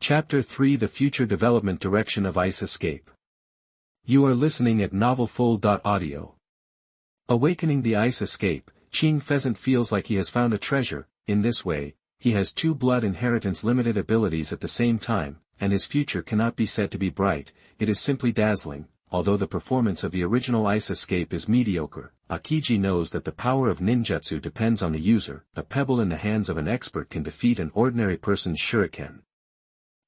Chapter 3: The Future Development Direction of Ice Escape. You are listening at novelfull.audio. Awakening the Ice Escape, King Pheasant feels like he has found a treasure. In this way, he has two blood inheritance limited abilities at the same time, and his future cannot be said to be bright, it is simply dazzling. Although the performance of the original Ice Escape is mediocre, Aokiji knows that the power of ninjutsu depends on the user. A pebble in the hands of an expert can defeat an ordinary person's shuriken.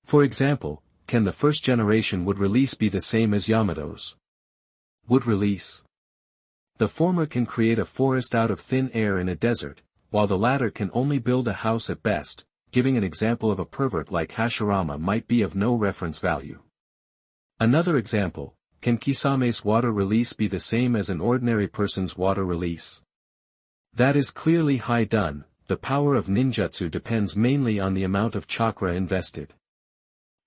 For example, can the first generation wood release be the same as Yamato's wood release? The former can create a forest out of thin air in a desert, while the latter can only build a house at best. Giving an example of a pervert like Hashirama might be of no reference value. Another example, can Kisame's water release be the same as an ordinary person's water release? That is clearly high done. The power of ninjutsu depends mainly on the amount of chakra invested.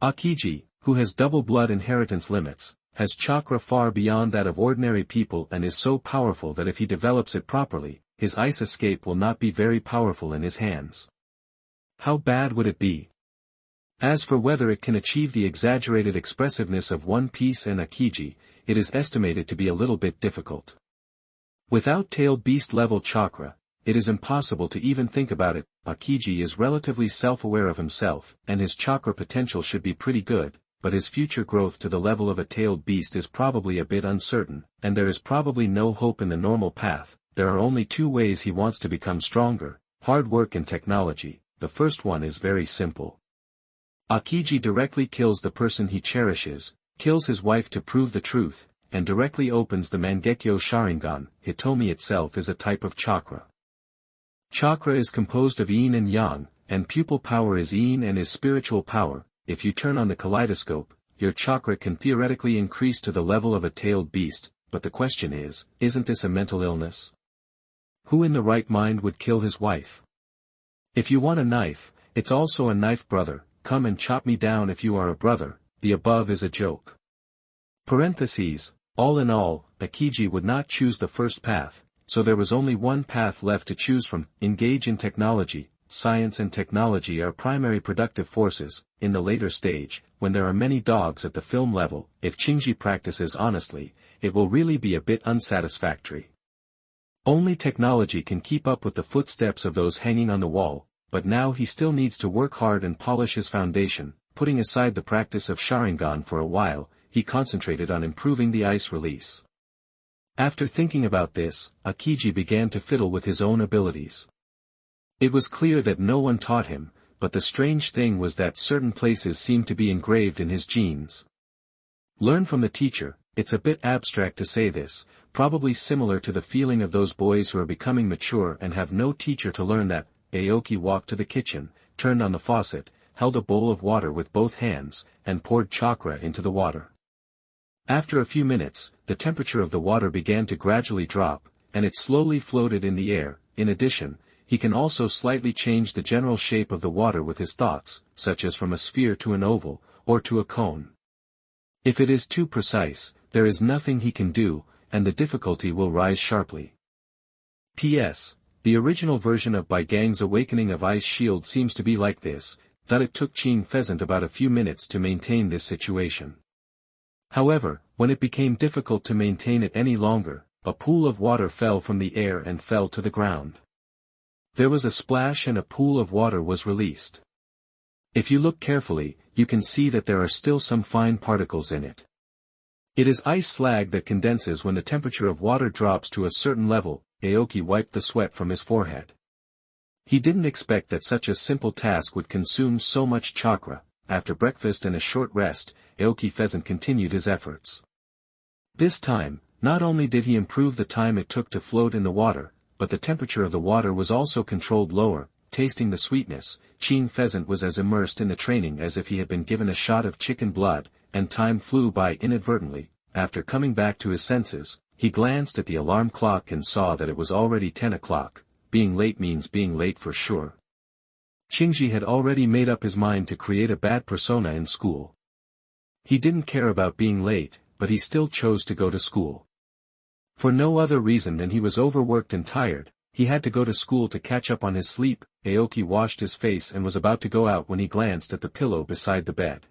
Aokiji, who has double blood inheritance limits, has chakra far beyond that of ordinary people and is so powerful that if he develops it properly, his Ice Escape will not be very powerful in his hands. How bad would it be? As for whether it can achieve the exaggerated expressiveness of One Piece and Aokiji, it is estimated to be a little bit difficult. Without tailed beast level chakra, it is impossible to even think about it. Aokiji is relatively self-aware of himself, and his chakra potential should be pretty good, but his future growth to the level of a tailed beast is probably a bit uncertain, and there is probably no hope in the normal path. There are only two ways he wants to become stronger: hard work and technology. The first one is very simple. Aokiji directly kills the person he cherishes, kills his wife to prove the truth, and directly opens the Mangekyo Sharingan. Hitomi itself is a type of chakra. Chakra is composed of yin and yang, and pupil power is yin and is spiritual power. If you turn on the kaleidoscope, your chakra can theoretically increase to the level of a tailed beast, but the question is, isn't this a mental illness? Who in the right mind would kill his wife? If you want a knife, it's also a knife, brother. Come and chop me down if you are a brother. The above is a joke. Parentheses, all in all, Aokiji would not choose the first path, so there was only one path left to choose from: engage in technology. Science and technology are primary productive forces. In the later stage, when there are many dogs at the film level, if Shinji practices honestly, it will really be a bit unsatisfactory. Only technology can keep up with the footsteps of those hanging on the wall, but now he still needs to work hard and polish his foundation. Putting aside the practice of Sharingan for a while, he concentrated on improving the ice release. After thinking about this, Aokiji began to fiddle with his own abilities. It was clear that no one taught him, but the strange thing was that certain places seemed to be engraved in his genes. Learn from the teacher. It's a bit abstract to say this, probably similar to the feeling of those boys who are becoming mature and have no teacher to learn that. Aoki walked to the kitchen, turned on the faucet, held a bowl of water with both hands, and poured chakra into the water. After a few minutes, the temperature of the water began to gradually drop, and it slowly floated in the air. In addition, he can also slightly change the general shape of the water with his thoughts, such as from a sphere to an oval, or to a cone. If it is too precise, there is nothing he can do, and the difficulty will rise sharply. P.S. The original version of Baigang's Awakening of Ice Shield seems to be like this, that it took King Pheasant about a few minutes to maintain this situation. However, when it became difficult to maintain it any longer, a pool of water fell from the air and fell to the ground. There was a splash and a pool of water was released. If you look carefully, you can see that there are still some fine particles in it. It is ice slag that condenses when the temperature of water drops to a certain level. Aoki wiped the sweat from his forehead. He didn't expect that such a simple task would consume so much chakra. After breakfast and a short rest, Aoki Pheasant continued his efforts. This time, not only did he improve the time it took to float in the water, but the temperature of the water was also controlled lower. Tasting the sweetness, King Pheasant was as immersed in the training as if he had been given a shot of chicken blood, and time flew by inadvertently. After coming back to his senses, he glanced at the alarm clock and saw that it was already 10 o'clock. Being late means being late for sure. Shinji had already made up his mind to create a bad persona in school. He didn't care about being late, but he still chose to go to school. For no other reason than he was overworked and tired. he had to go to school to catch up on his sleep. Aoki washed his face and was about to go out when he glanced at the pillow beside the bed.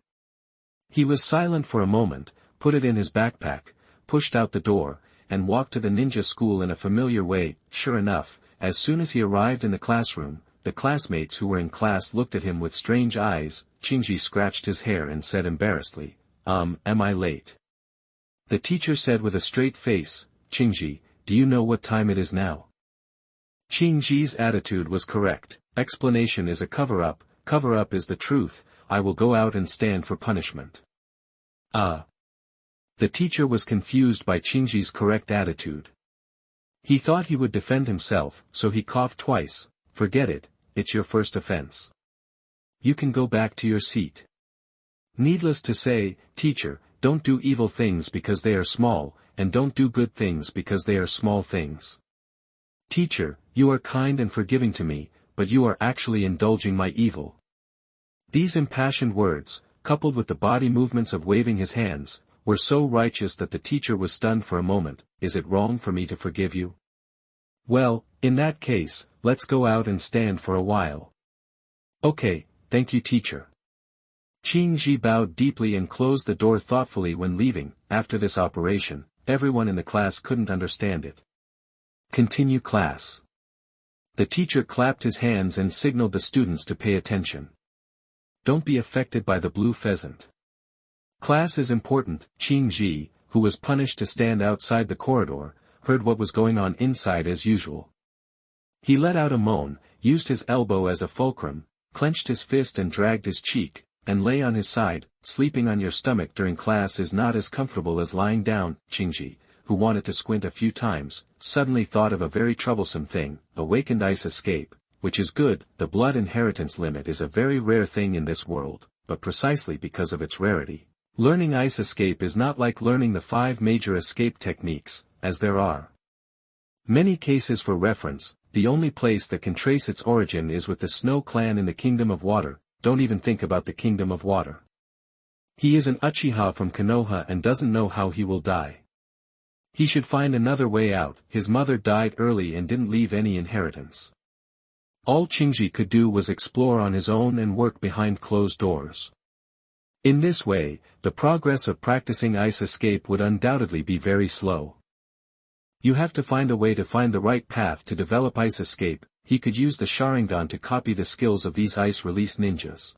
He was silent for a moment, put it in his backpack, pushed out the door, and walked to the ninja school in a familiar way. Sure enough, as soon as he arrived in the classroom, the classmates who were in class looked at him with strange eyes. Shinji scratched his hair and said embarrassedly, am I late? The teacher said with a straight face, Shinji, do you know what time it is now? Shinji's attitude was correct. Explanation is a cover-up is the truth. I will go out and stand for punishment. The teacher was confused by Shinji's correct attitude. He thought he would defend himself, so he coughed twice. Forget it, it's your first offense. You can go back to your seat. Needless to say, teacher, don't do evil things because they are small, and don't do good things because they are small things. Teacher, you are kind and forgiving to me, but you are actually indulging my evil. These impassioned words, coupled with the body movements of waving his hands, were so righteous that the teacher was stunned for a moment. Is it wrong for me to forgive you? Well, in that case, let's go out and stand for a while. Okay, thank you teacher. Shinji bowed deeply and closed the door thoughtfully when leaving. After this operation, everyone in the class couldn't understand it. Continue class. The teacher clapped his hands and signaled the students to pay attention. Don't be affected by the blue pheasant. Class is important. Shinji, who was punished to stand outside the corridor, heard what was going on inside as usual. He let out a moan, used his elbow as a fulcrum, clenched his fist and dragged his cheek, and lay on his side. Sleeping on your stomach during class is not as comfortable as lying down. Shinji, who wanted to squint a few times, suddenly thought of a very troublesome thing, awakened ice escape, which is good. The blood inheritance limit is a very rare thing in this world, but precisely because of its rarity, learning ice escape is not like learning the 5 major escape techniques, as there are many cases for reference. The only place that can trace its origin is with the Snow Clan in the Kingdom of Water. Don't even think about the Kingdom of Water. He is an Uchiha from Konoha and doesn't know how he will die. He should find another way out. His mother died early and didn't leave any inheritance. All Shinji could do was explore on his own and work behind closed doors. In this way, the progress of practicing ice escape would undoubtedly be very slow. You have to find a way to find the right path to develop ice escape. He could use the Sharingan to copy the skills of these ice release ninjas.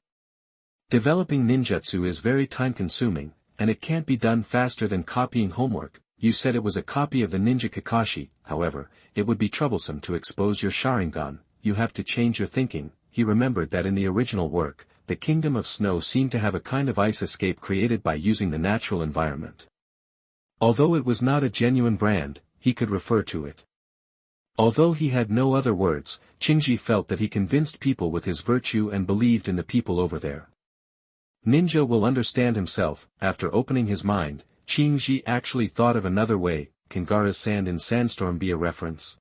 Developing ninjutsu is very time-consuming, and it can't be done faster than copying homework. You said it was a copy of the ninja Kakashi. However, it would be troublesome to expose your Sharingan. You have to change your thinking. He remembered that in the original work, the Kingdom of Snow seemed to have a kind of ice escape created by using the natural environment. Although it was not a genuine brand, he could refer to it. Although he had no other words, Shinji felt that he convinced people with his virtue and believed in the people over there. Ninja will understand himself. After opening his mind, Shinji actually thought of another way. Can Gaara's sand in Sandstorm be a reference?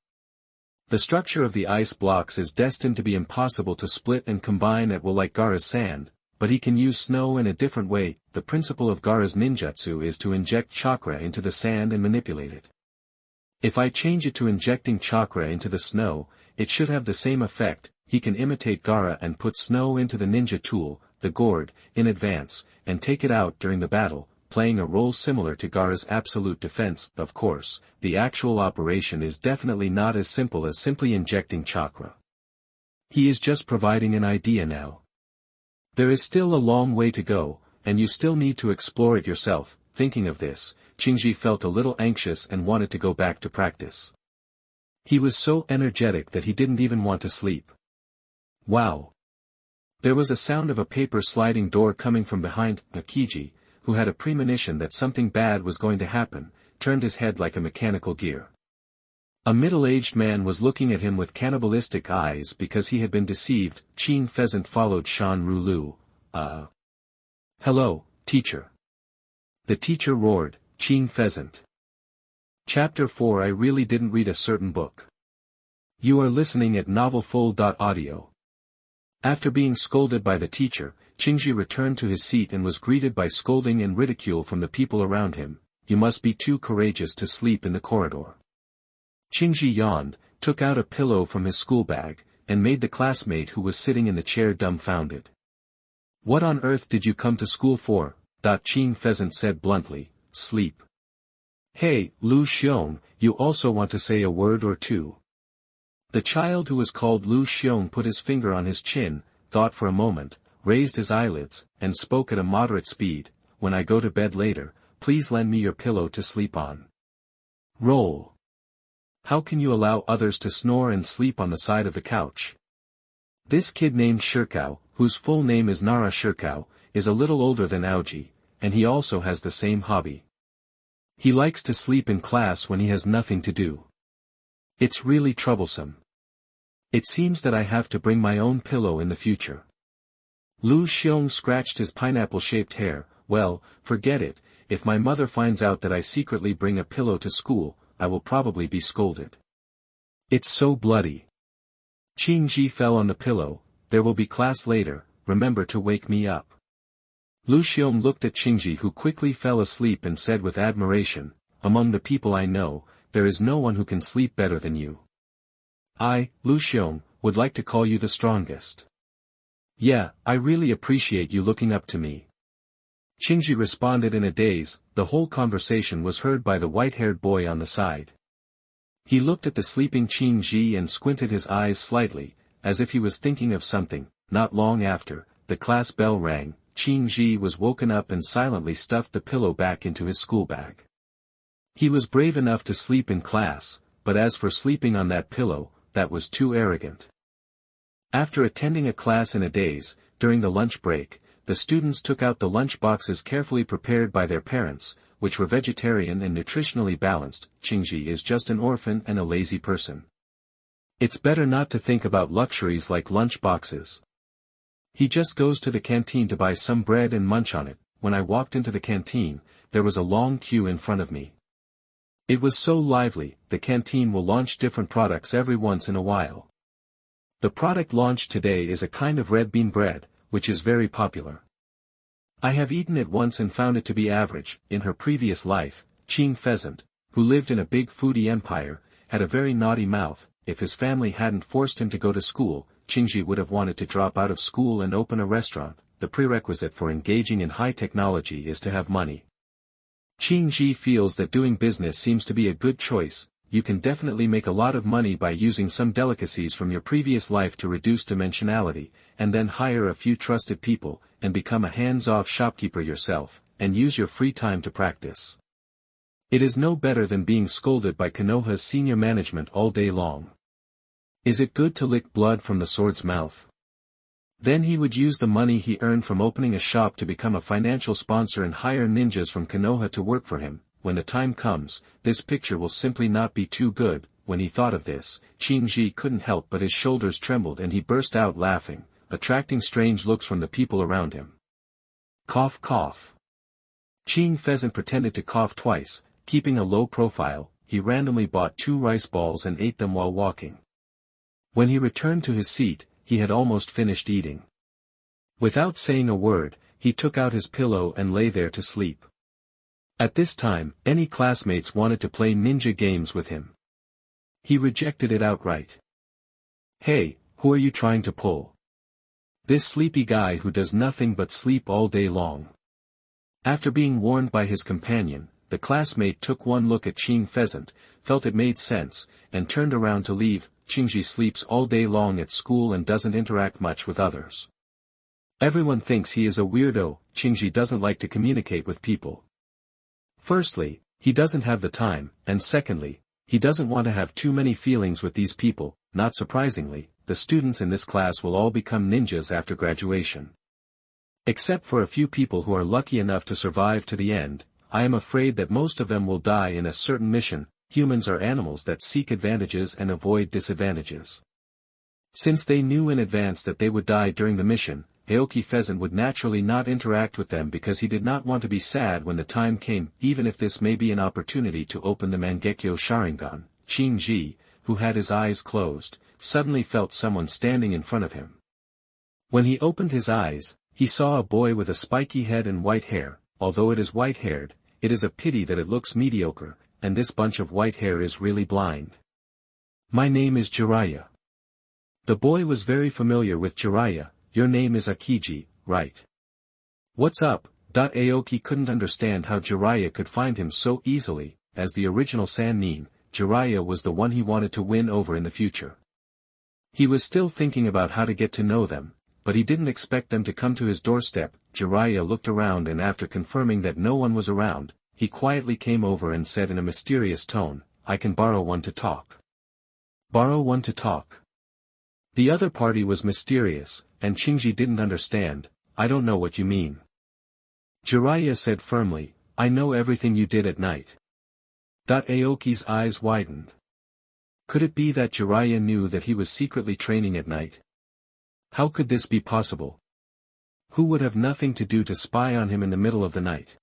The structure of the ice blocks is destined to be impossible to split and combine at will like Gaara's sand, but he can use snow in a different way. The principle of Gaara's ninjutsu is to inject chakra into the sand and manipulate it. If I change it to injecting chakra into the snow, it should have the same effect. He can imitate Gaara and put snow into the ninja tool, the gourd, in advance, and take it out during the battle, playing a role similar to Gaara's absolute defense. Of course, the actual operation is definitely not as simple as simply injecting chakra. He is just providing an idea now. There is still a long way to go, and you still need to explore it yourself. Thinking of this, Shinji felt a little anxious and wanted to go back to practice. He was so energetic that he didn't even want to sleep. Wow! There was a sound of a paper sliding door coming from behind. Aokiji, who had a premonition that something bad was going to happen, turned his head like a mechanical gear. A middle-aged man was looking at him with cannibalistic eyes because he had been deceived. Qing Pheasant followed Shan Rulu. Hello, teacher. The teacher roared, Qing Pheasant. Chapter 4. I really didn't read a certain book. You are listening at novelfull.audio. After being scolded by the teacher, Shinji returned to his seat and was greeted by scolding and ridicule from the people around him. You must be too courageous to sleep in the corridor. Shinji yawned, took out a pillow from his school bag, and made the classmate who was sitting in the chair dumbfounded. "What on earth did you come to school for?" Qing Pheasant said bluntly. "Sleep." "Hey, Lu Xiong, you also want to say a word or two?" The child who was called Lu Xiong put his finger on his chin, thought for a moment, raised his eyelids, and spoke at a moderate speed. "When I go to bed later, please lend me your pillow to sleep on." Roll. How can you allow others to snore and sleep on the side of the couch? This kid named Shirkao, whose full name is Nara Shirkao, is a little older than Aoji, and he also has the same hobby. He likes to sleep in class when he has nothing to do. It's really troublesome. It seems that I have to bring my own pillow in the future. Lu Xiong scratched his pineapple-shaped hair. "Well, forget it, if my mother finds out that I secretly bring a pillow to school, I will probably be scolded. It's so bloody." Qingji fell on the pillow. "There will be class later, remember to wake me up." Lu Xiong looked at Qingji, who quickly fell asleep, and said with admiration, "Among the people I know, there is no one who can sleep better than you. I, Lu Xiong, would like to call you the strongest." "Yeah, I really appreciate you looking up to me." Qingji responded in a daze. The whole conversation was heard by the white-haired boy on the side. He looked at the sleeping Qingji and squinted his eyes slightly, as if he was thinking of something. Not long after, the class bell rang. Qingji was woken up and silently stuffed the pillow back into his school bag. He was brave enough to sleep in class, but as for sleeping on that pillow, that was too arrogant. After attending a class in a daze, during the lunch break, the students took out the lunch boxes carefully prepared by their parents, which were vegetarian and nutritionally balanced. Qingji is just an orphan and a lazy person. It's better not to think about luxuries like lunch boxes. He just goes to the canteen to buy some bread and munch on it. When I walked into the canteen, there was a long queue in front of me. It was so lively. The canteen will launch different products every once in a while. The product launched today is a kind of red bean bread, which is very popular. I have eaten it once and found it to be average. In her previous life, Qing Pheasant, who lived in a big foodie empire, had a very naughty mouth. If his family hadn't forced him to go to school, Qingji would have wanted to drop out of school and open a restaurant. The prerequisite for engaging in high technology is to have money. Qingji feels that doing business seems to be a good choice. You can definitely make a lot of money by using some delicacies from your previous life to reduce dimensionality, and then hire a few trusted people, and become a hands-off shopkeeper yourself, and use your free time to practice. It is no better than being scolded by Konoha's senior management all day long. Is it good to lick blood from the sword's mouth? Then he would use the money he earned from opening a shop to become a financial sponsor and hire ninjas from Konoha to work for him. When the time comes, this picture will simply not be too good. When he thought of this, Qingji couldn't help but his shoulders trembled and he burst out laughing, attracting strange looks from the people around him. Cough cough. Qing Pheasant pretended to cough twice, keeping a low profile. He randomly bought 2 rice balls and ate them while walking. When he returned to his seat, he had almost finished eating. Without saying a word, he took out his pillow and lay there to sleep. At this time, any classmates wanted to play ninja games with him. He rejected it outright. "Hey, who are you trying to pull? This sleepy guy who does nothing but sleep all day long." After being warned by his companion, the classmate took one look at Qing Pheasant, felt it made sense, and turned around to leave. Qingji sleeps all day long at school and doesn't interact much with others. Everyone thinks he is a weirdo. Qingji doesn't like to communicate with people. Firstly, he doesn't have the time, and secondly, he doesn't want to have too many feelings with these people. Not surprisingly, the students in this class will all become ninjas after graduation. Except for a few people who are lucky enough to survive to the end, I am afraid that most of them will die in a certain mission. Humans are animals that seek advantages and avoid disadvantages. Since they knew in advance that they would die during the mission, Aoki Pheasant would naturally not interact with them because he did not want to be sad when the time came, even if this may be an opportunity to open the Mangekyo Sharingan. Qingji, who had his eyes closed, suddenly felt someone standing in front of him. When he opened his eyes, he saw a boy with a spiky head and white hair. Although it is white-haired, it is a pity that it looks mediocre, and this bunch of white hair is really blind. My name is Jiraiya. The boy was very familiar with Jiraiya. Your name is Aokiji, right? What's up? Aoki couldn't understand how Jiraiya could find him so easily. As the original Sannin, Jiraiya was the one he wanted to win over in the future. He was still thinking about how to get to know them, but he didn't expect them to come to his doorstep. Jiraiya looked around, and after confirming that no one was around, he quietly came over and said in a mysterious tone, I can borrow one to talk. Borrow one to talk. The other party was mysterious, and Shinji didn't understand. I don't know what you mean. Jiraiya said firmly, I know everything you did at night. Aoki's eyes widened. Could it be that Jiraiya knew that he was secretly training at night? How could this be possible? Who would have nothing to do to spy on him in the middle of the night?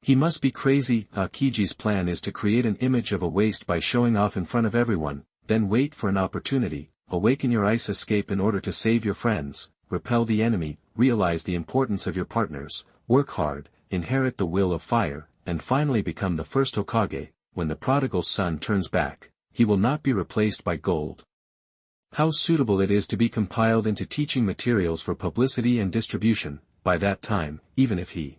He must be crazy. Aokiji's plan is to create an image of a waste by showing off in front of everyone, then wait for an opportunity, awaken your ice escape in order to save your friends, repel the enemy, realize the importance of your partners, work hard, inherit the will of fire, and finally become the first Hokage. When the prodigal son turns back, he will not be replaced by gold. How suitable it is to be compiled into teaching materials for publicity and distribution. By that time, even if he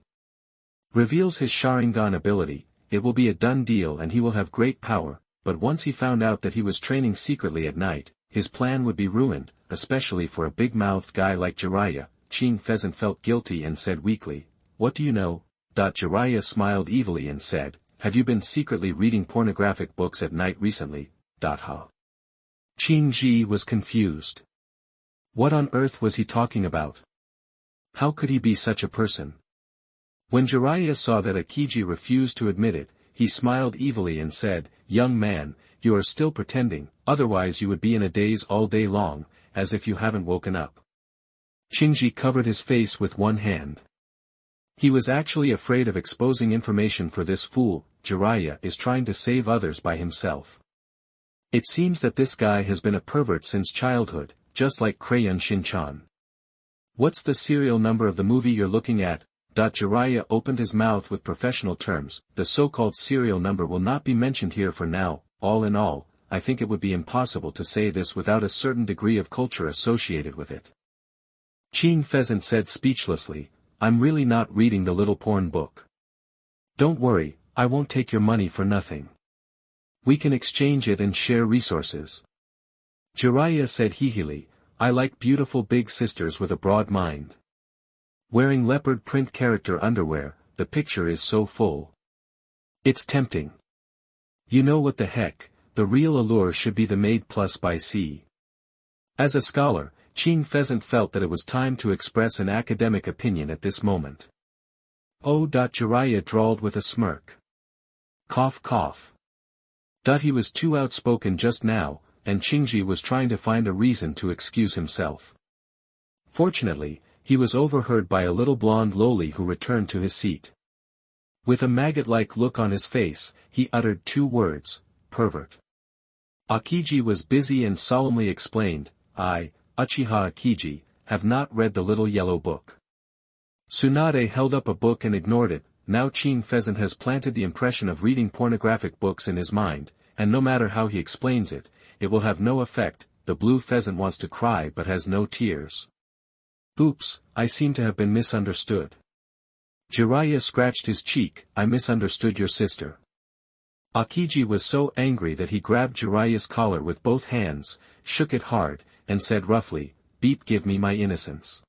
reveals his Sharingan ability, it will be a done deal and he will have great power, but once he found out that he was training secretly at night, his plan would be ruined, especially for a big-mouthed guy like Jiraiya. King Pheasant felt guilty and said weakly, What do you know? Jiraiya smiled evilly and said, Have you been secretly reading pornographic books at night recently? Ha. Shinji was confused. What on earth was he talking about? How could he be such a person? When Jiraiya saw that Aokiji refused to admit it, he smiled evilly and said, Young man, you are still pretending, otherwise you would be in a daze all day long, as if you haven't woken up. Shinji covered his face with one hand. He was actually afraid of exposing information for this fool. Jiraiya is trying to save others by himself. It seems that this guy has been a pervert since childhood, just like Crayon Shin-chan. What's the serial number of the movie you're looking at? Jiraiya opened his mouth with professional terms. The so-called serial number will not be mentioned here for now. All in all, I think it would be impossible to say this without a certain degree of culture associated with it. King Pheasant said speechlessly, I'm really not reading the little porn book. Don't worry, I won't take your money for nothing. We can exchange it and share resources. Jiraiya said heehily, I like beautiful big sisters with a broad mind. Wearing leopard print character underwear, the picture is so full. It's tempting. You know what the heck, the real allure should be the made plus by C. As a scholar, King Pheasant felt that it was time to express an academic opinion at this moment. Oh. Jiraiya drawled with a smirk. Cough cough. He was too outspoken just now, and Shinji was trying to find a reason to excuse himself. Fortunately, he was overheard by a little blonde loli who returned to his seat. With a maggot-like look on his face, he uttered two words, pervert. Aokiji was busy and solemnly explained, I, Uchiha Aokiji, have not read the little yellow book. Tsunade held up a book and ignored it. Now King Pheasant has planted the impression of reading pornographic books in his mind, and no matter how he explains it, it will have no effect. The blue pheasant wants to cry but has no tears. Oops, I seem to have been misunderstood. Jiraiya scratched his cheek, I misunderstood your sister. Aokiji was so angry that he grabbed Jiraiya's collar with both hands, shook it hard, and said roughly, Beep, give me my innocence.